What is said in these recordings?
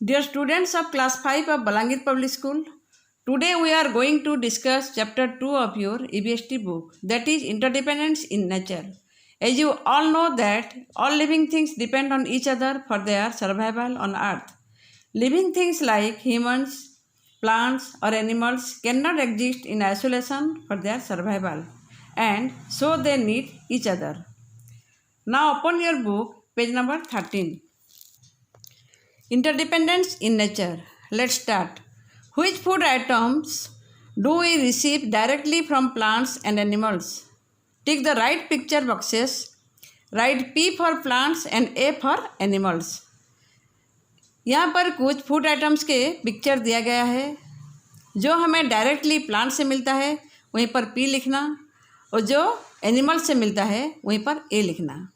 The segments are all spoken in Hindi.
Dear students of class 5 of Balangir Public School, today we are going to discuss chapter 2 of your EBST book, that is Interdependence in Nature. As you all know that all living things depend on each other for their survival on earth. Living things like humans, plants or animals cannot exist in isolation for their survival, and so they need each other. Now open your book, page number 13. Interdependence in nature. Let's start. Which food items do we receive directly from plants and animals? Tick the right picture boxes. Write P for plants and A for animals. यहाँ पर कुछ फूड आइटम्स के पिक्चर दिया गया है. जो हमें डायरेक्टली प्लांट से मिलता है वहीं पर P लिखना, और जो एनिमल से मिलता है वहीं पर A लिखना.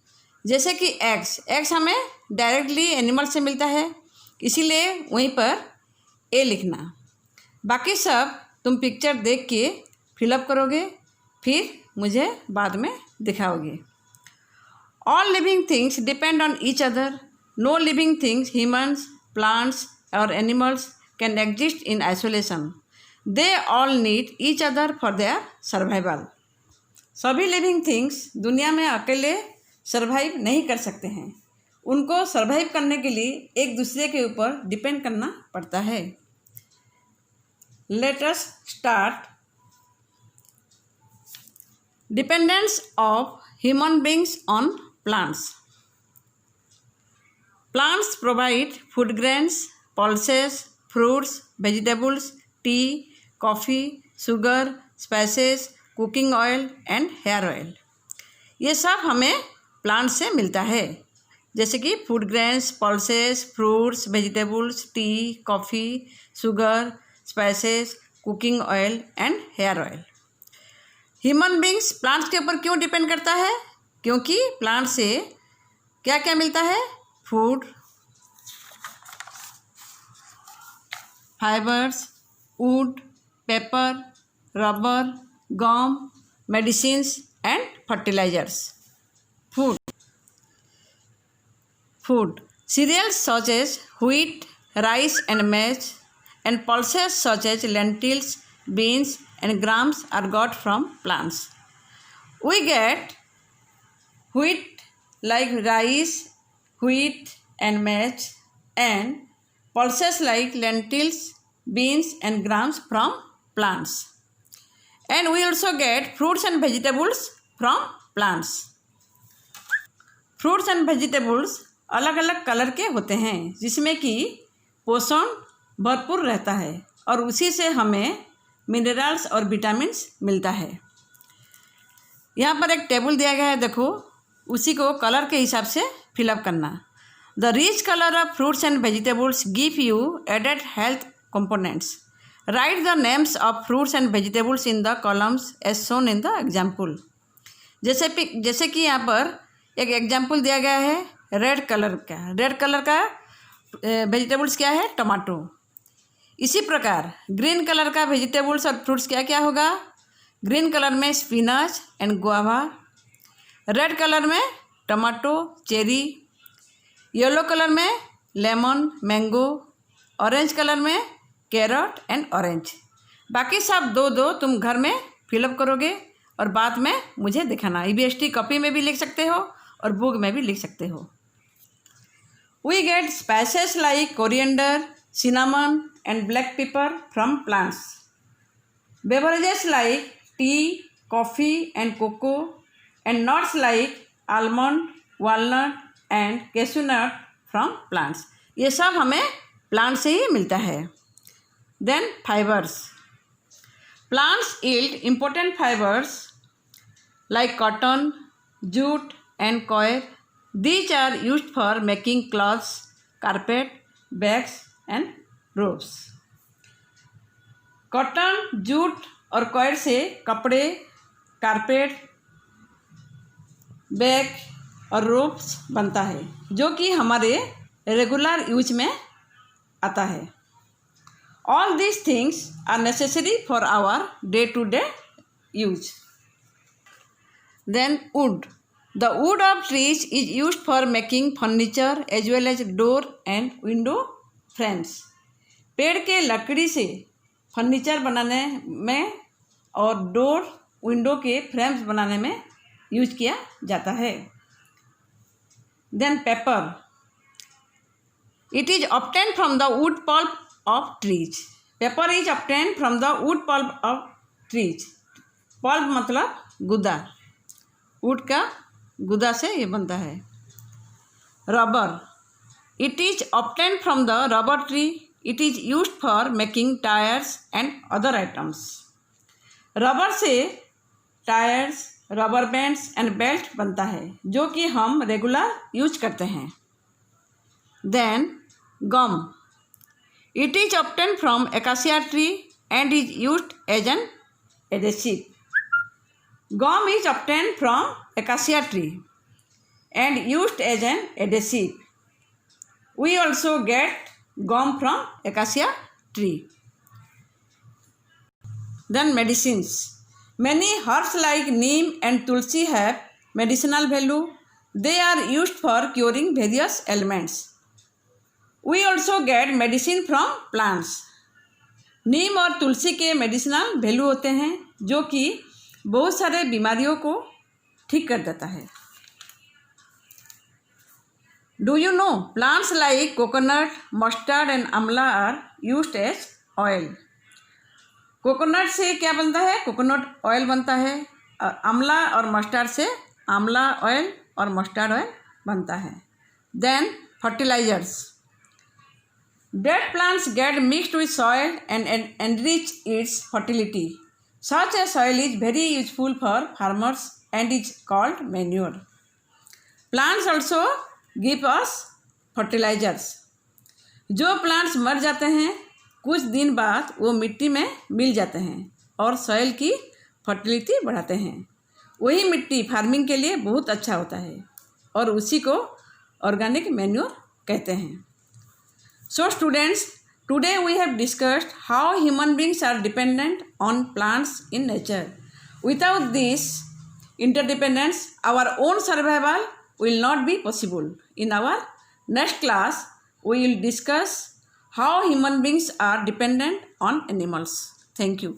जैसे कि एग्स हमें डायरेक्टली एनिमल से मिलता है, इसीलिए वहीं पर ए लिखना. बाकी सब तुम पिक्चर देख के फिलअप करोगे, फिर मुझे बाद में दिखाओगे. All living things depend on each other. No living things, humans, plants और animals can exist in isolation. They all need each other for their survival. सभी लिविंग थिंग्स दुनिया में अकेले सर्वाइव नहीं कर सकते हैं. उनको सर्वाइव करने के लिए एक दूसरे के ऊपर डिपेंड करना पड़ता है. Let us start. Dependence of human beings on plants. Plants provide food grains, pulses, fruits, vegetables, tea, coffee, sugar, spices, cooking oil and hair oil. ये सब हमें प्लांट से मिलता है, जैसे कि food grains, pulses, fruits, vegetables, tea, coffee, sugar, spices, cooking oil and hair oil. Human beings plants के ऊपर क्यों डिपेंड करता है? क्योंकि प्लांट से क्या क्या मिलता है? Food, fibres, wood, paper, rubber, gum, medicines and fertilisers. Food. Cereals such as wheat, rice and maize, and pulses such as lentils, beans and grams are got from plants. We get wheat like rice, wheat and maize, and pulses like lentils, beans and grams from plants. And we also get fruits and vegetables from plants. Fruits and vegetables अलग अलग कलर के होते हैं, जिसमें कि पोषण भरपूर रहता है और उसी से हमें मिनरल्स और विटामिन्स मिलता है. यहाँ पर एक टेबल दिया गया है, देखो, उसी को कलर के हिसाब से फिलअप करना. The rich colour of fruits and vegetables give you added health components. Write the names of fruits and vegetables in the columns as shown in the example. जैसे कि यहाँ पर एक एग्जाम्पल दिया गया है रेड कलर का वेजिटेबल्स क्या है? टमाटो. इसी प्रकार ग्रीन कलर का वेजिटेबल्स और फ्रूट्स क्या क्या होगा? ग्रीन कलर में spinach and guava, red colour में टमाटो, चेरी, येलो कलर में लेमन, मैंगो, ऑरेंज कलर में कैरेट एंड ऑरेंज. बाकी सब दो तुम घर में फिलअप करोगे और बाद में मुझे दिखाना. EBST कॉपी में भी लिख सकते हो और बुक में भी लिख सकते हो. We get spices like coriander, cinnamon and black pepper from plants. Beverages like tea, coffee and cocoa, and nuts like almond, walnut and cashew nut from plants. ये सब हमें प्लांट से ही मिलता है. Then fibers. Plants yield important fibers like cotton, jute and coir. These are used for making cloths, carpet, bags and ropes. Cotton, jute और कॉयर से कपड़े, कारपेट, बैग और रोप्स बनता है, जो कि हमारे रेगुलर यूज में आता है. All these things are necessary for our day-to-day use. Then wood. The wood of trees is used for making furniture as well as door and window frames. पेड़ के लकड़ी से फर्नीचर बनाने में और डोर विंडो के फ्रेम्स बनाने में यूज किया जाता है। Then paper, it is obtained from the wood pulp of trees. Paper is obtained from the wood pulp of trees. Pulp मतलब गुदा, वुड का गुदा से ये बनता है। Rubber, it is obtained from the rubber tree. It is used for making tyres and other items. Rubber से tyres, rubber bands and belt बनता है जो कि हम रेगुलर यूज करते हैं। Then gum, it is obtained from acacia tree and is used as an adhesive. Gum is obtained from acacia tree and used as an adhesive. We also get gum from acacia tree. Then medicines. Many herbs like neem and tulsi have medicinal value. They are used for curing various ailments. We also get medicine from plants. नीम और तुलसी के मेडिसिनल वैल्यू होते हैं जो कि बहुत सारे बीमारियों को ठीक कर देता है। Do you know plants like coconut, mustard and amla are used as oil. Coconut से क्या बनता है? कोकोनट ऑयल बनता है। और आंवला और मस्टर्ड से आंवला ऑयल और मस्टर्ड ऑयल बनता है। Then fertilisers, dead plants get mixed with soil and enrich its fertility. Such a soil is very useful for farmers and is called manure. Plants also give us fertilizers. जो प्लांट्स मर जाते हैं कुछ दिन बाद वो मिट्टी में मिल जाते हैं और सॉइल की फर्टिलिटी बढ़ाते हैं। वही मिट्टी फार्मिंग के लिए बहुत अच्छा होता है और उसी को ऑर्गेनिक मैन्योर कहते हैं। So students, today we have discussed how human beings are dependent on plants in nature. Without this interdependence, our own survival will not be possible. In our next class, we will discuss how human beings are dependent on animals. Thank you.